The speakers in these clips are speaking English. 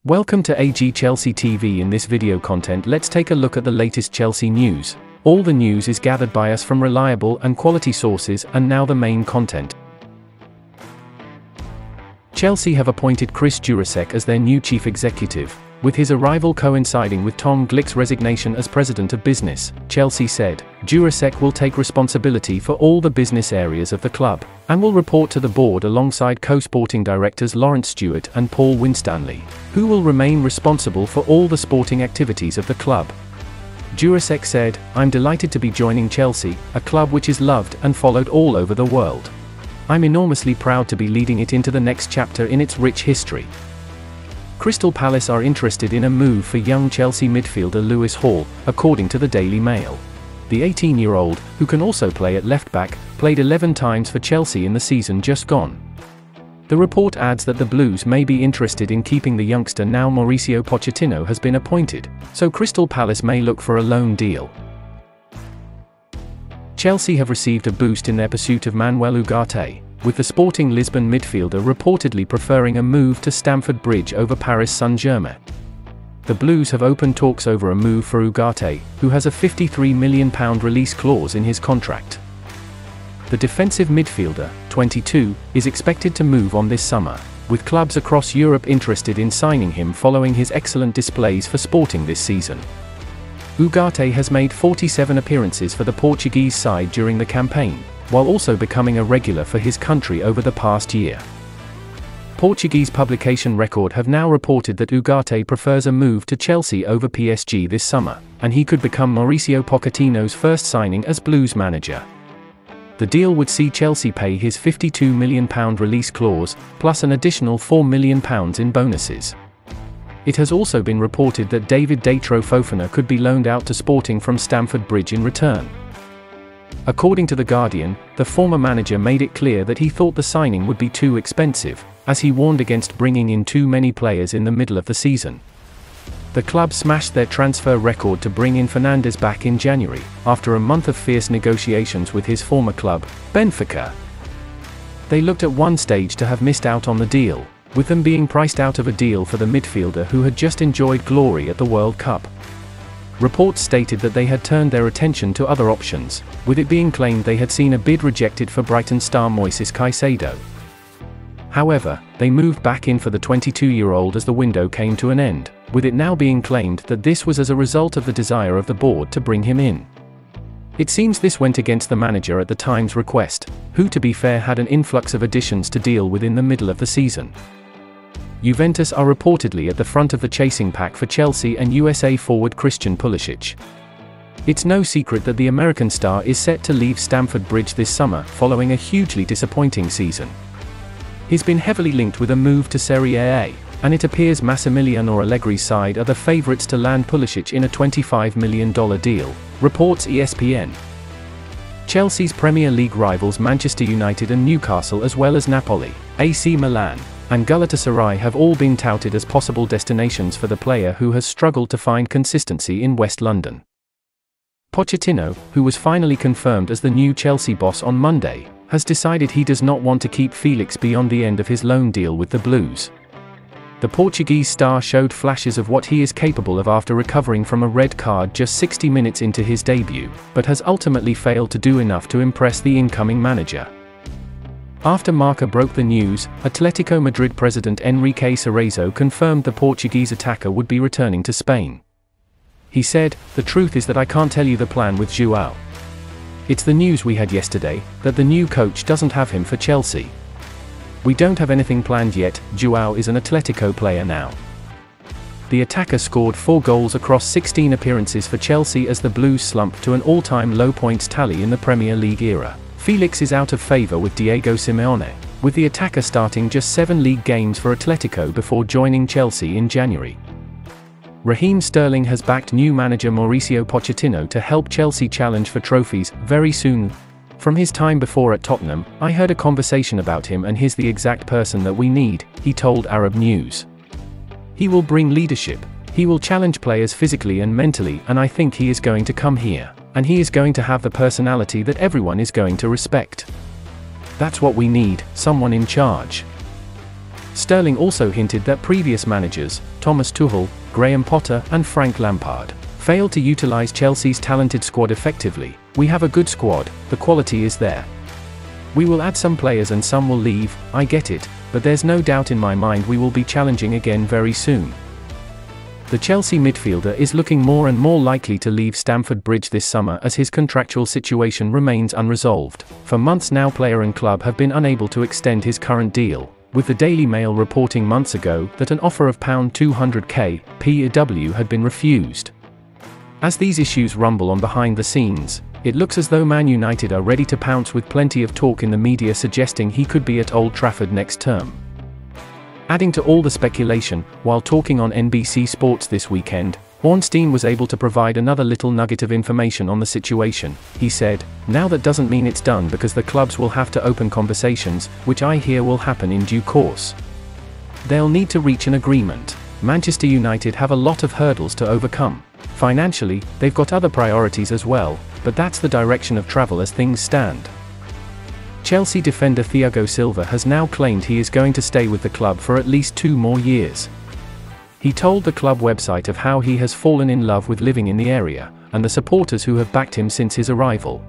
Welcome to AG Chelsea TV. In this video content, let's take a look at the latest Chelsea news. All the news is gathered by us from reliable and quality sources, and now the main content. Chelsea have appointed Chris Jurasek as their new chief executive, with his arrival coinciding with Tom Glick's resignation as president of business. Chelsea said, Jurasek will take responsibility for all the business areas of the club, and will report to the board alongside co-sporting directors Lawrence Stewart and Paul Winstanley, who will remain responsible for all the sporting activities of the club. Jurasek said, I'm delighted to be joining Chelsea, a club which is loved and followed all over the world. I'm enormously proud to be leading it into the next chapter in its rich history. Crystal Palace are interested in a move for young Chelsea midfielder Lewis Hall, according to the Daily Mail. The 18-year-old, who can also play at left-back, played 11 times for Chelsea in the season just gone. The report adds that the Blues may be interested in keeping the youngster now Mauricio Pochettino has been appointed, so Crystal Palace may look for a loan deal. Chelsea have received a boost in their pursuit of Manuel Ugarte, with the Sporting Lisbon midfielder reportedly preferring a move to Stamford Bridge over Paris Saint-Germain. The Blues have opened talks over a move for Ugarte, who has a £53 million release clause in his contract. The defensive midfielder, 22, is expected to move on this summer, with clubs across Europe interested in signing him following his excellent displays for Sporting this season. Ugarte has made 47 appearances for the Portuguese side during the campaign, while also becoming a regular for his country over the past year. Portuguese publication Record have now reported that Ugarte prefers a move to Chelsea over PSG this summer, and he could become Mauricio Pochettino's first signing as Blues manager. The deal would see Chelsea pay his £52 million release clause, plus an additional £4 million in bonuses. It has also been reported that David Datro Fofana could be loaned out to Sporting from Stamford Bridge in return. According to The Guardian, the former manager made it clear that he thought the signing would be too expensive, as he warned against bringing in too many players in the middle of the season. The club smashed their transfer record to bring in Fernandes back in January, after a month of fierce negotiations with his former club, Benfica. They looked at one stage to have missed out on the deal, with them being priced out of a deal for the midfielder who had just enjoyed glory at the World Cup. Reports stated that they had turned their attention to other options, with it being claimed they had seen a bid rejected for Brighton star Moises Caicedo. However, they moved back in for the 22-year-old as the window came to an end, with it now being claimed that this was as a result of the desire of the board to bring him in. It seems this went against the manager at the time's request, who to be fair had an influx of additions to deal with in the middle of the season. Juventus are reportedly at the front of the chasing pack for Chelsea and USA forward Christian Pulisic. It's no secret that the American star is set to leave Stamford Bridge this summer following a hugely disappointing season. He's been heavily linked with a move to Serie A, and it appears Massimiliano Allegri's side are the favourites to land Pulisic in a $25 million deal, reports ESPN. Chelsea's Premier League rivals Manchester United and Newcastle, as well as Napoli, AC Milan, and Galatasaray have all been touted as possible destinations for the player who has struggled to find consistency in West London. Pochettino, who was finally confirmed as the new Chelsea boss on Monday, has decided he does not want to keep Felix beyond the end of his loan deal with the Blues. The Portuguese star showed flashes of what he is capable of after recovering from a red card just 60 minutes into his debut, but has ultimately failed to do enough to impress the incoming manager. After Marca broke the news, Atletico Madrid president Enrique Cerezo confirmed the Portuguese attacker would be returning to Spain. He said, "The truth is that I can't tell you the plan with Joao. It's the news we had yesterday, that the new coach doesn't have him for Chelsea. We don't have anything planned yet. Joao is an Atletico player now." The attacker scored 4 goals across 16 appearances for Chelsea as the Blues slumped to an all-time low points tally in the Premier League era. Felix is out of favour with Diego Simeone, with the attacker starting just 7 league games for Atletico before joining Chelsea in January. Raheem Sterling has backed new manager Mauricio Pochettino to help Chelsea challenge for trophies very soon. From his time before at Tottenham, I heard a conversation about him and he's the exact person that we need, he told Arab News. He will bring leadership, he will challenge players physically and mentally, and I think he is going to come here, and he is going to have the personality that everyone is going to respect. That's what we need, someone in charge. Sterling also hinted that previous managers, Thomas Tuchel, Graham Potter, and Frank Lampard, failed to utilize Chelsea's talented squad effectively. "We have a good squad, the quality is there. We will add some players and some will leave, I get it, but there's no doubt in my mind we will be challenging again very soon." The Chelsea midfielder is looking more and more likely to leave Stamford Bridge this summer as his contractual situation remains unresolved. For months now, player and club have been unable to extend his current deal, with the Daily Mail reporting months ago that an offer of £200k PW had been refused. As these issues rumble on behind the scenes, it looks as though Man United are ready to pounce, with plenty of talk in the media suggesting he could be at Old Trafford next term. Adding to all the speculation, while talking on NBC Sports this weekend, Ornstein was able to provide another little nugget of information on the situation. He said, "Now that doesn't mean it's done, because the clubs will have to open conversations, which I hear will happen in due course. They'll need to reach an agreement. Manchester United have a lot of hurdles to overcome. Financially, they've got other priorities as well, but that's the direction of travel as things stand." Chelsea defender Thiago Silva has now claimed he is going to stay with the club for at least 2 more years. He told the club website of how he has fallen in love with living in the area, and the supporters who have backed him since his arrival.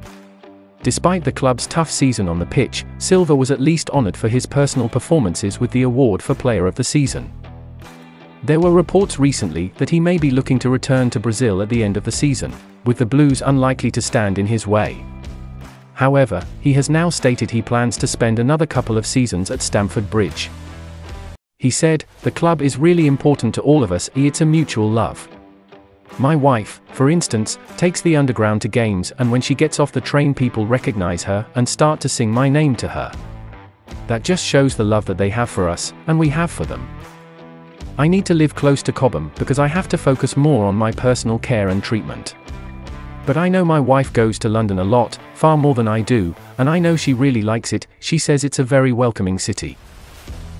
Despite the club's tough season on the pitch, Silva was at least honoured for his personal performances with the award for Player of the Season. There were reports recently that he may be looking to return to Brazil at the end of the season, with the Blues unlikely to stand in his way. However, he has now stated he plans to spend another couple of seasons at Stamford Bridge. He said, "The club is really important to all of us, it's a mutual love. My wife, for instance, takes the underground to games, and when she gets off the train people recognize her and start to sing my name to her. That just shows the love that they have for us, and we have for them. I need to live close to Cobham because I have to focus more on my personal care and treatment. But I know my wife goes to London a lot, far more than I do, and I know she really likes it. She says it's a very welcoming city.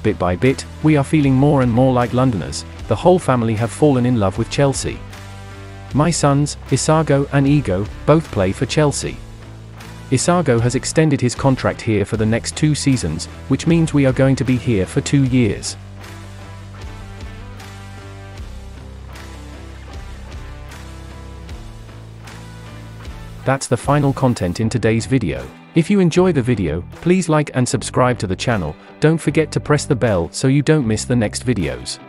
Bit by bit, we are feeling more and more like Londoners. The whole family have fallen in love with Chelsea. My sons, Isago and Ego, both play for Chelsea. Isago has extended his contract here for the next 2 seasons, which means we are going to be here for 2 years. That's the final content in today's video. If you enjoy the video, please like and subscribe to the channel. Don't forget to press the bell so you don't miss the next videos.